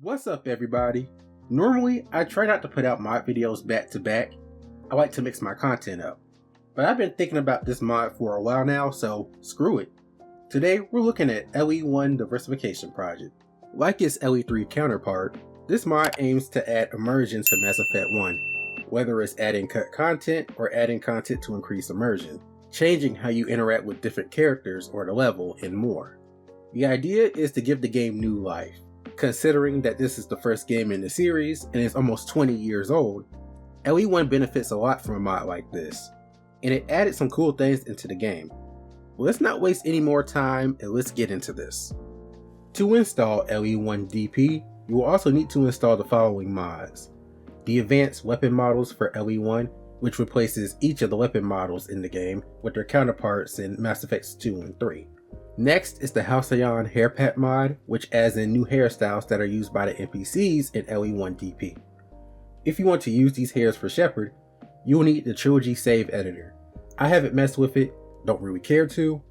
What's up, everybody? Normally, I try not to put out mod videos back to back. I like to mix my content up. But I've been thinking about this mod for a while now, so screw it. Today, we're looking at LE1 Diversification project. Like its LE3 counterpart, this mod aims to add immersion to Mass Effect 1, whether it's adding cut content or adding content to increase immersion, changing how you interact with different characters or the level, and more. The idea is to give the game new life. Considering that this is the first game in the series and is almost 20 years old, LE1 benefits a lot from a mod like this, and it added some cool things into the game. Well, let's not waste any more time and let's get into this. To install LE1 DP, you will also need to install the following mods. The advanced weapon models for LE1, which replaces each of the weapon models in the game with their counterparts in Mass Effects 2 and 3. Next is the Halcyon hair pat mod, which adds in new hairstyles that are used by the NPCs in LE1 DP. If you want to use these hairs for Shepard, you will need the Trilogy Save Editor. I haven't messed with it, don't really care to,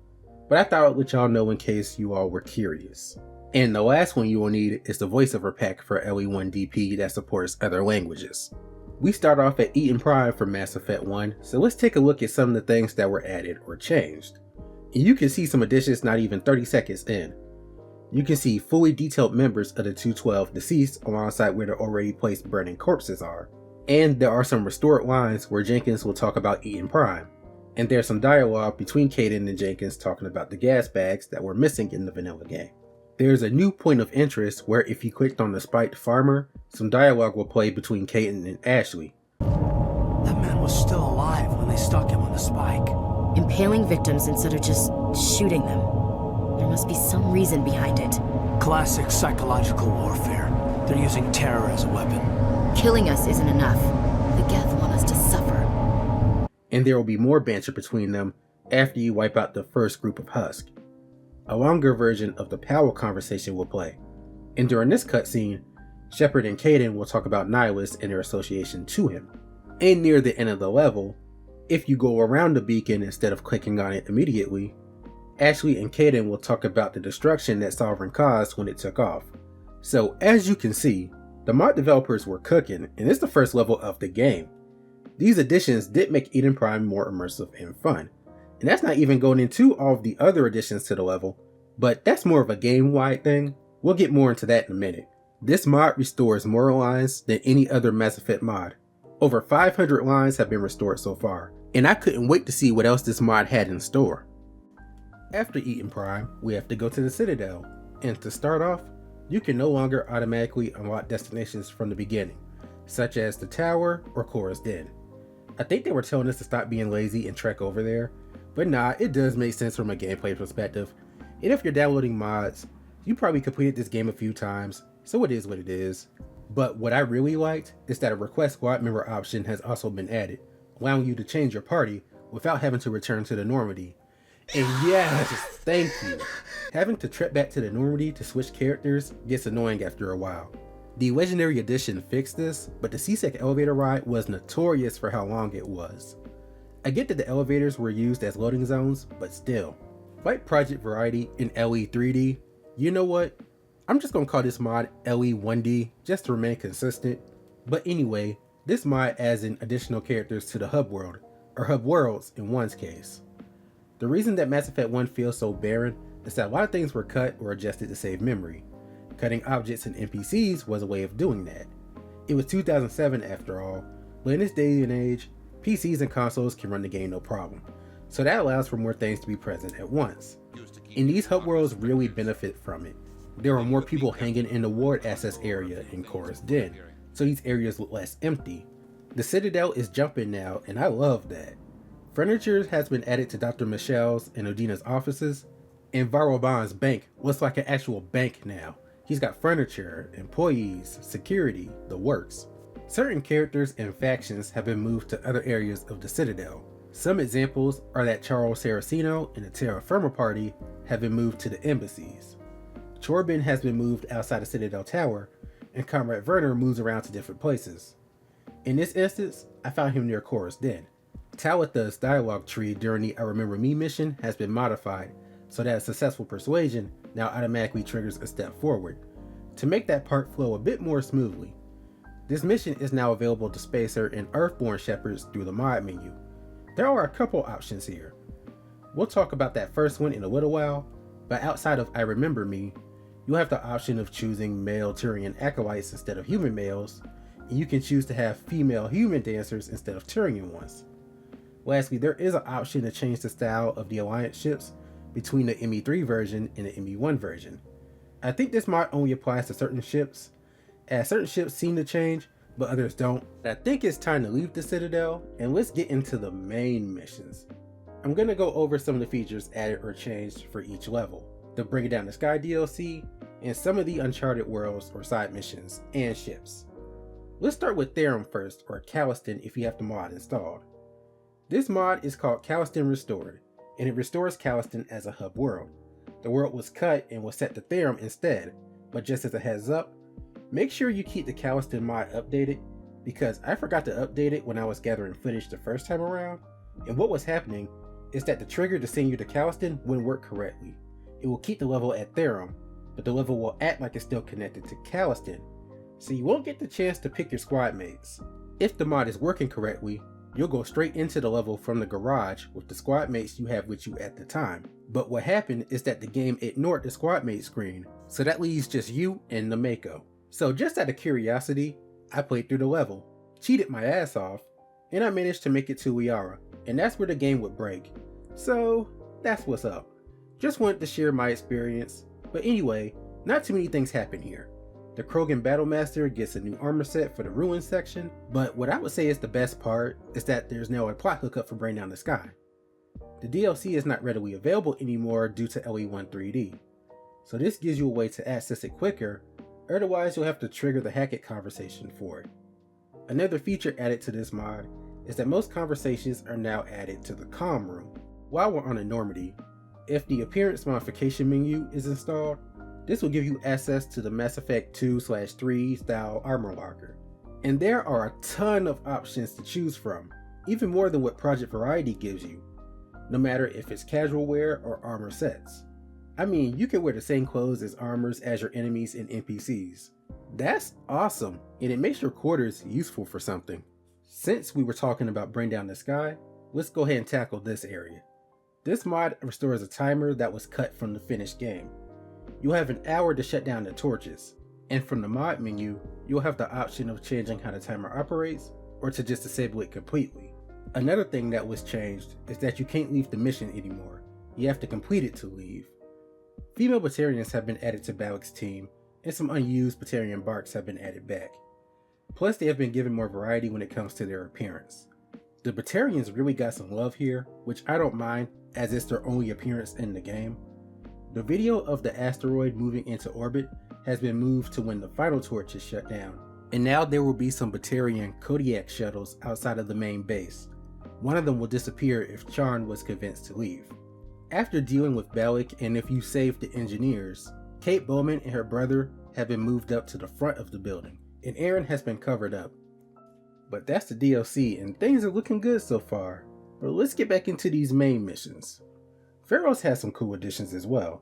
but I thought I'd let y'all know in case you all were curious. And the last one you will need is the voiceover pack for LE1 DP that supports other languages. We start off at Eden Prime for Mass Effect 1, so let's take a look at some of the things that were added or changed. And you can see some additions not even 30 seconds in. You can see fully detailed members of the 212 deceased alongside where the already placed burning corpses are. And there are some restored lines where Jenkins will talk about Eden Prime. And there's some dialogue between Kaidan and Jenkins talking about the gas bags that were missing in the vanilla game. There's a new point of interest where if you clicked on the spiked farmer, some dialogue will play between Kaidan and Ashley. That man was still alive when they stuck him on the spike. Impaling victims instead of just shooting them. There must be some reason behind it. Classic psychological warfare. They're using terror as a weapon. Killing us isn't enough. The Geth want us to suffer. And there will be more banter between them after you wipe out the first group of Husk. A longer version of the Powell conversation will play. And during this cutscene, Shepard and Kaidan will talk about Nihilus and their association to him. And near the end of the level, if you go around the beacon instead of clicking on it immediately, Ashley and Kaidan will talk about the destruction that Sovereign caused when it took off. So as you can see, the mod developers were cooking, and it's the first level of the game. These additions did make Eden Prime more immersive and fun, and that's not even going into all of the other additions to the level, but that's more of a game-wide thing. We'll get more into that in a minute. This mod restores more lines than any other Mass Effect mod. Over 500 lines have been restored so far, and I couldn't wait to see what else this mod had in store. After Eden Prime, we have to go to the Citadel, and to start off, you can no longer automatically unlock destinations from the beginning, such as the Tower or Chora's Den. I think they were telling us to stop being lazy and trek over there, but nah, it does make sense from a gameplay perspective, and if you're downloading mods, you probably completed this game a few times, so it is what it is. But what I really liked is that a request squad member option has also been added, allowing you to change your party without having to return to the Normandy. And yes, thank you. Having to trek back to the Normandy to switch characters gets annoying after a while. The Legendary Edition fixed this, but the C-Sec elevator ride was notorious for how long it was. I get that the elevators were used as loading zones, but still. Like Project Variety in LE3D, you know what? I'm just gonna call this mod LE1D just to remain consistent. But anyway, this mod adds in additional characters to the hub world, or hub worlds in one's case. The reason that Mass Effect 1 feels so barren is that a lot of things were cut or adjusted to save memory. Cutting objects and NPCs was a way of doing that. It was 2007 after all, but in this day and age, PCs and consoles can run the game no problem, so that allows for more things to be present at once. And these hub worlds really benefit from it. There are more people hanging in the ward access area in Chora's Den, so these areas look less empty. The Citadel is jumping now, and I love that. Furniture has been added to Dr. Michelle's and Odina's offices, and Varobon's bank looks like an actual bank now. He's got furniture, employees, security, the works. Certain characters and factions have been moved to other areas of the Citadel. Some examples are that Charles Saraceno and the Terra Firma party have been moved to the embassies. Chorbin has been moved outside the Citadel Tower, and Comrade Werner moves around to different places. In this instance, I found him near Chora's Den. Talitha's dialogue tree during the I Remember Me mission has been modified so that a successful persuasion now automatically triggers a step forward. To make that part flow a bit more smoothly, this mission is now available to Spacer and Earthborn Shepherds through the mod menu. There are a couple options here. We'll talk about that first one in a little while, but outside of I Remember Me, you'll have the option of choosing male Turian acolytes instead of human males, and you can choose to have female human dancers instead of Turian ones. Lastly, there is an option to change the style of the Alliance ships between the ME3 version and the ME1 version. I think this mod only applies to certain ships, as certain ships seem to change, but others don't. I think it's time to leave the Citadel, and let's get into the main missions. I'm going to go over some of the features added or changed for each level, the Bring It Down the Sky DLC, and some of the Uncharted worlds or side missions and ships. Let's start with Therum first, or Caleston if you have the mod installed. This mod is called Caleston Restored, and it restores Caleston as a hub world. The world was cut and was set to Therum instead, but just as a heads up, make sure you keep the Caleston mod updated, because I forgot to update it when I was gathering footage the first time around, and what was happening is that the trigger to send you to Caleston wouldn't work correctly. It will keep the level at Therum, but the level will act like it's still connected to Caleston, so you won't get the chance to pick your squad mates. If the mod is working correctly, you'll go straight into the level from the garage with the squad mates you have with you at the time. But what happened is that the game ignored the squad mate screen, so that leaves just you and the Mako. So just out of curiosity, I played through the level, cheated my ass off, and I managed to make it to Liara, and that's where the game would break. So that's what's up. Just wanted to share my experience, but anyway, not too many things happen here. The Krogan Battlemaster gets a new armor set for the Ruins section, but what I would say is the best part is that there's now a plot hookup for Bring Down the Sky. The DLC is not readily available anymore due to LE1 3D, so this gives you a way to access it quicker, otherwise you'll have to trigger the Hackett conversation for it. Another feature added to this mod is that most conversations are now added to the comm room. While we're on a Normandy, if the appearance modification menu is installed, this will give you access to the Mass Effect 2/3 style armor locker. And there are a ton of options to choose from, even more than what Project Variety gives you, no matter if it's casual wear or armor sets. I mean, you can wear the same clothes as armors as your enemies and NPCs. That's awesome, and it makes your quarters useful for something. Since we were talking about Bring Down the Sky, let's go ahead and tackle this area. This mod restores a timer that was cut from the finished game. You'll have an hour to shut down the torches, and from the mod menu, you'll have the option of changing how the timer operates or to just disable it completely. Another thing that was changed is that you can't leave the mission anymore. You have to complete it to leave. Female Batarians have been added to Balik's team, and some unused Batarian barks have been added back. Plus, they have been given more variety when it comes to their appearance. The Batarians really got some love here, which I don't mind, as it's their only appearance in the game. The video of the asteroid moving into orbit has been moved to when the final torch is shut down, and now there will be some Batarian Kodiak shuttles outside of the main base. One of them will disappear if Charn was convinced to leave. After dealing with Balik and if you save the engineers, Kate Bowman and her brother have been moved up to the front of the building, and Aaron has been covered up. But that's the DLC, and things are looking good so far. But let's get back into these main missions. Feros has some cool additions as well.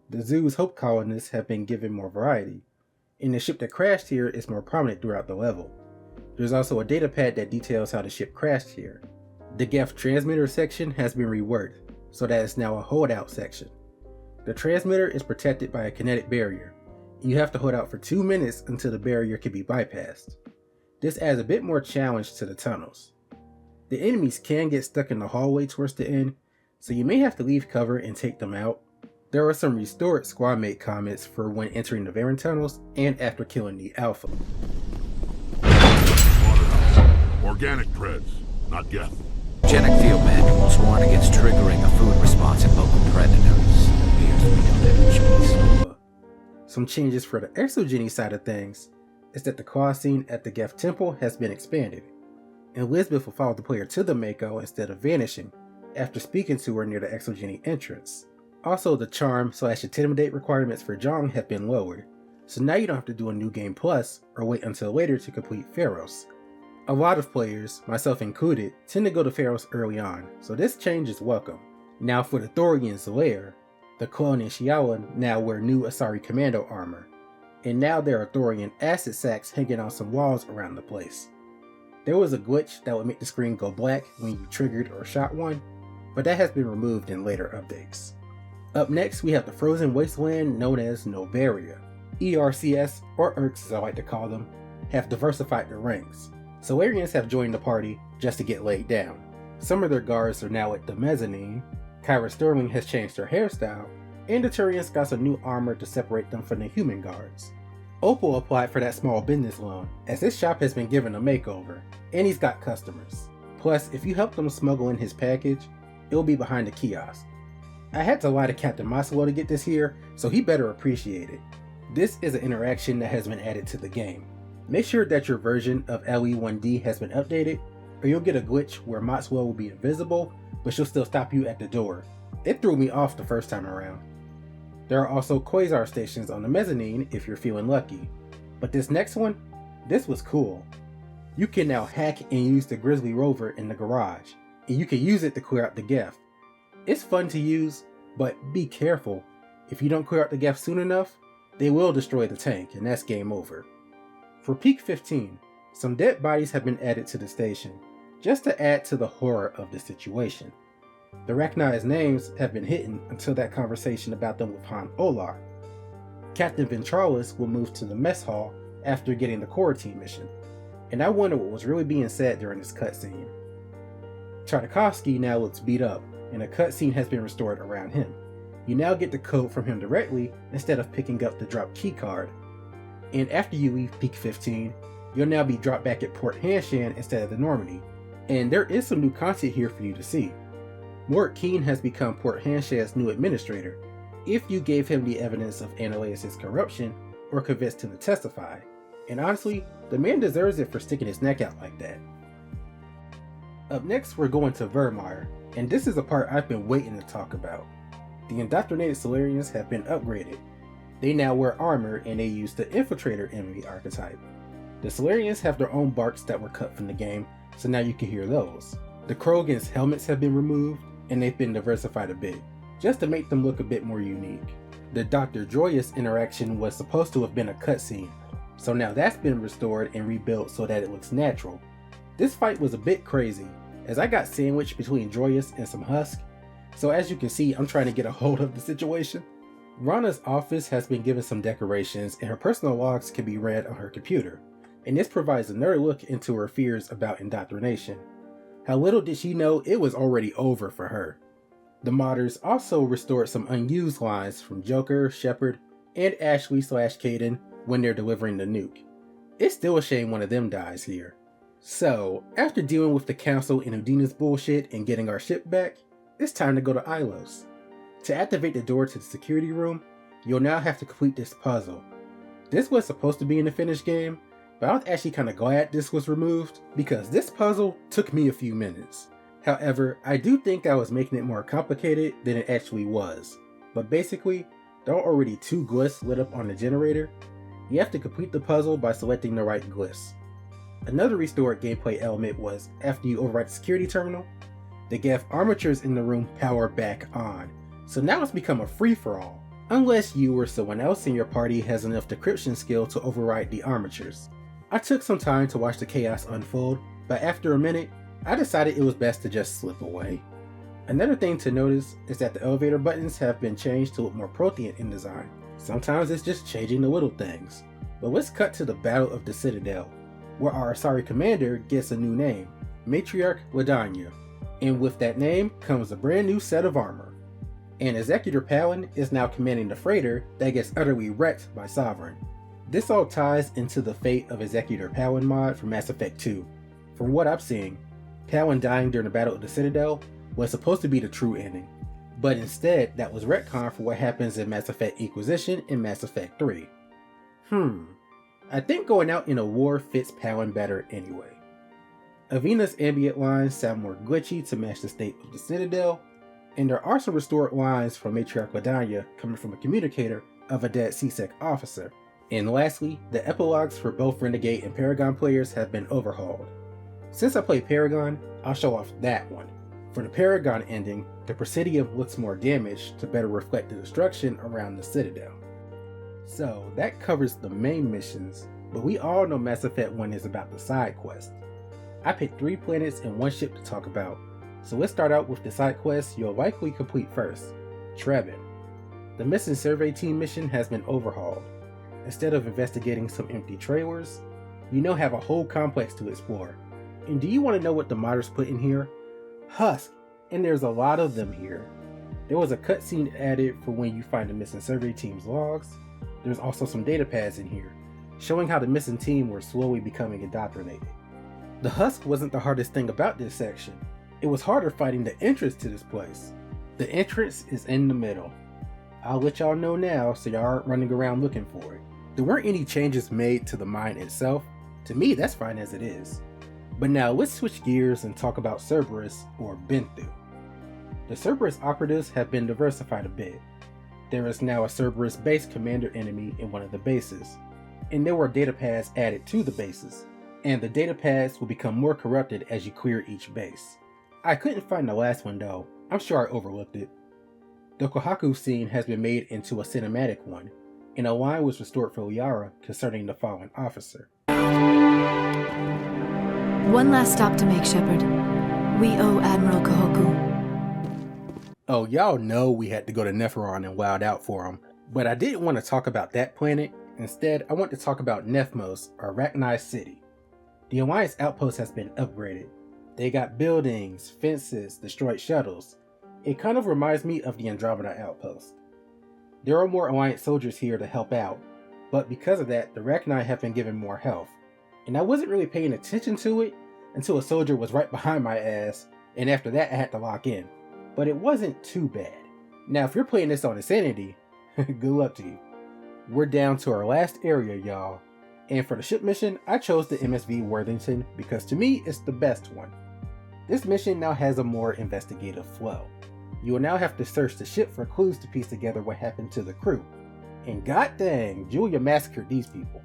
The zoo's Hope colonists have been given more variety, and the ship that crashed here is more prominent throughout the level. There's also a data pad that details how the ship crashed here. The Geth transmitter section has been reworked, so that it's now a holdout section. The transmitter is protected by a kinetic barrier. You have to hold out for 2 minutes until the barrier can be bypassed. This adds a bit more challenge to the tunnels. The enemies can get stuck in the hallway towards the end, so you may have to leave cover and take them out. There are some restored squad mate comments for when entering the Varen tunnels and after killing the Alpha. Organic treads, not Geth. Genic field manuals warn against triggering a food response in local predators. Appears we don't have a choice. Some changes for the ExoGeni side of things is that the quad scene at the Geth Temple has been expanded, and Elizabeth will follow the player to the Mako instead of vanishing after speaking to her near the ExoGeni entrance. Also, the charm/intimidate requirements for Jong have been lowered, so now you don't have to do a new game plus or wait until later to complete Feros. A lot of players, myself included, tend to go to Feros early on, so this change is welcome. Now for the Thorian's lair, the clone and Shiala now wear new Asari Commando armor. and now there are thorium acid sacks hanging on some walls around the place. There was a glitch that would make the screen go black when you triggered or shot one, but that has been removed in later updates. Up next, we have the frozen wasteland known as Noveria. ERCS, or ERCs as I like to call them, have diversified their ranks. Solarians have joined the party just to get laid down. Some of their guards are now at the mezzanine, Kyra Sterling has changed her hairstyle, and the Turians got some new armor to separate them from the human guards. Opal applied for that small business loan, as his shop has been given a makeover, and he's got customers. Plus, if you help him smuggle in his package, it'll be behind the kiosk. I had to lie to Captain Maslow to get this here, so he better appreciate it. This is an interaction that has been added to the game. Make sure that your version of LE1D has been updated, or you'll get a glitch where Maxwell will be invisible, but she'll still stop you at the door. It threw me off the first time around. There are also quasar stations on the mezzanine if you're feeling lucky. But this next one, this was cool. You can now hack and use the Grizzly Rover in the garage, and you can use it to clear out the Geth. It's fun to use, but be careful. If you don't clear out the Geth soon enough, they will destroy the tank, and that's game over. For Peak 15, some dead bodies have been added to the station, just to add to the horror of the situation. The recognized names have been hidden until that conversation about them with Han Olar. Captain Ventralis will move to the mess hall after getting the core team mission, and I wonder what was really being said during this cutscene. Tartakovsky now looks beat up, and a cutscene has been restored around him. You now get the code from him directly instead of picking up the drop key card. And after you leave Peak 15, you'll now be dropped back at Port Hanshan instead of the Normandy, and there is some new content here for you to see. Mort Keen has become Port Hanshan's new administrator, if you gave him the evidence of Annaleus' corruption or convinced him to testify, and honestly, the man deserves it for sticking his neck out like that. Up next, we're going to Virmire, and this is a part I've been waiting to talk about. The indoctrinated Solarians have been upgraded. They now wear armor and they use the Infiltrator enemy archetype. The Solarians have their own barks that were cut from the game, so now you can hear those. The Krogan's helmets have been removed, and they've been diversified a bit, just to make them look a bit more unique. The Dr. Joyous interaction was supposed to have been a cutscene, so now that's been restored and rebuilt so that it looks natural. This fight was a bit crazy, as I got sandwiched between Joyous and some Husk, so as you can see, I'm trying to get a hold of the situation. Rana's office has been given some decorations, and her personal logs can be read on her computer, and this provides another look into her fears about indoctrination. How little did she know it was already over for her. The modders also restored some unused lines from Joker, Shepard, and Ashley/Caden when they're delivering the nuke. It's still a shame one of them dies here. So, after dealing with the Council and Udina's bullshit and getting our ship back, it's time to go to Ilos. To activate the door to the security room, you'll now have to complete this puzzle. This was supposed to be in the finished game, but I was actually kinda glad this was removed, because this puzzle took me a few minutes. However, I do think I was making it more complicated than it actually was. But basically, there are already 2 glyphs lit up on the generator. You have to complete the puzzle by selecting the right glyphs. Another restored gameplay element was, after you overwrite the security terminal, the Geth armatures in the room power back on. So now it's become a free-for-all, unless you or someone else in your party has enough decryption skill to override the armatures. I took some time to watch the chaos unfold, but after a minute, I decided it was best to just slip away. Another thing to notice is that the elevator buttons have been changed to look more Prothean in design. Sometimes it's just changing the little things. But let's cut to the Battle of the Citadel, where our Asari commander gets a new name, Matriarch Ladanya. And with that name comes a brand new set of armor. And Executor Palin is now commanding the freighter that gets utterly wrecked by Sovereign. This all ties into the fate of Executor Palin mod from Mass Effect 2. From what I'm seeing, Palin dying during the Battle of the Citadel was supposed to be the true ending, but instead that was retconned for what happens in Mass Effect Inquisition and Mass Effect 3. I think going out in a war fits Palin better anyway. Avina's ambient lines sound more glitchy to match the state of the Citadel, and there are some restored lines from Matriarch Ladanya coming from a communicator of a dead C-Sec officer. And lastly, the epilogues for both Renegade and Paragon players have been overhauled. Since I play Paragon, I'll show off that one. For the Paragon ending, the Presidium looks more damaged to better reflect the destruction around the Citadel. So that covers the main missions, but we all know Mass Effect 1 is about the side quest. I picked 3 planets and 1 ship to talk about, so let's start out with the side quest you'll likely complete first, Trebin. The missing survey team mission has been overhauled. Instead of investigating some empty trailers, you now have a whole complex to explore. And do you want to know what the modders put in here? Husk, and there's a lot of them here. There was a cutscene added for when you find the missing survey team's logs. There's also some data pads in here, showing how the missing team were slowly becoming indoctrinated. The Husk wasn't the hardest thing about this section. It was harder finding the entrance to this place. The entrance is in the middle. I'll let y'all know now so y'all aren't running around looking for it. There weren't any changes made to the mine itself. To me, that's fine as it is. But now let's switch gears and talk about Cerberus, or Benthu. The Cerberus operatives have been diversified a bit. There is now a Cerberus base commander enemy in one of the bases, and there were data pads added to the bases, and the data pads will become more corrupted as you clear each base. I couldn't find the last one though, I'm sure I overlooked it. The Kohaku scene has been made into a cinematic one, and a line was restored for Liara concerning the fallen officer. One last stop to make, Shepard. We owe Admiral Kohaku. Oh, y'all know we had to go to Nephiron and wild out for him, but I didn't want to talk about that planet. Instead, I want to talk about Nefmos, or Arachni City. The Alliance outpost has been upgraded. They got buildings, fences, destroyed shuttles. It kind of reminds me of the Andromeda outpost. There are more Alliance soldiers here to help out, but because of that, the Arachni have been given more health. And I wasn't really paying attention to it until a soldier was right behind my ass, and after that I had to lock in. But it wasn't too bad. Now if you're playing this on Insanity, good luck to you. We're down to our last area, y'all. And for the ship mission, I chose the MSV Worthington because to me, it's the best one. This mission now has a more investigative flow. You will now have to search the ship for clues to piece together what happened to the crew. And god dang, Julia massacred these people.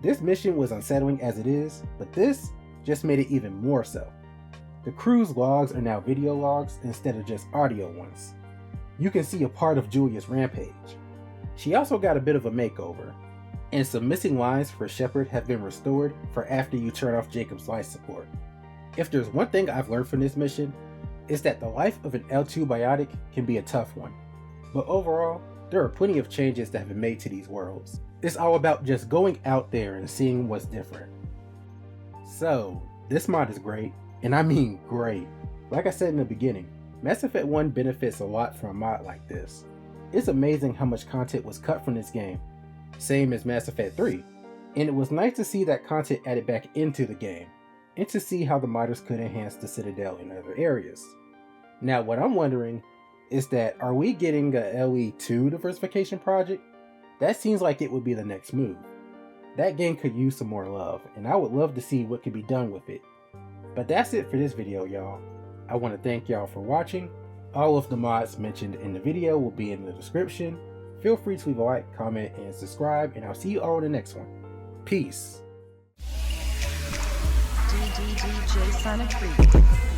This mission was unsettling as it is, but this just made it even more so. The crew's logs are now video logs instead of just audio ones. You can see a part of Julia's rampage. She also got a bit of a makeover, and some missing lines for Shepard have been restored for after you turn off Jacob's life support. If there's one thing I've learned from this mission, it's that the life of an L2 biotic can be a tough one. But overall, there are plenty of changes that have been made to these worlds. It's all about just going out there and seeing what's different. So, this mod is great, and I mean great. Like I said in the beginning, Mass Effect 1 benefits a lot from a mod like this. It's amazing how much content was cut from this game, same as Mass Effect 3, and it was nice to see that content added back into the game, and to see how the modders could enhance the Citadel in other areas. Now what I'm wondering is that, are we getting a LE2 Diversification project? That seems like it would be the next move. That game could use some more love, and I would love to see what could be done with it. But that's it for this video, y'all. I want to thank y'all for watching. All of the mods mentioned in the video will be in the description. Feel free to leave a like, comment, and subscribe, and I'll see you all in the next one. Peace. DDDJ Sonic 3.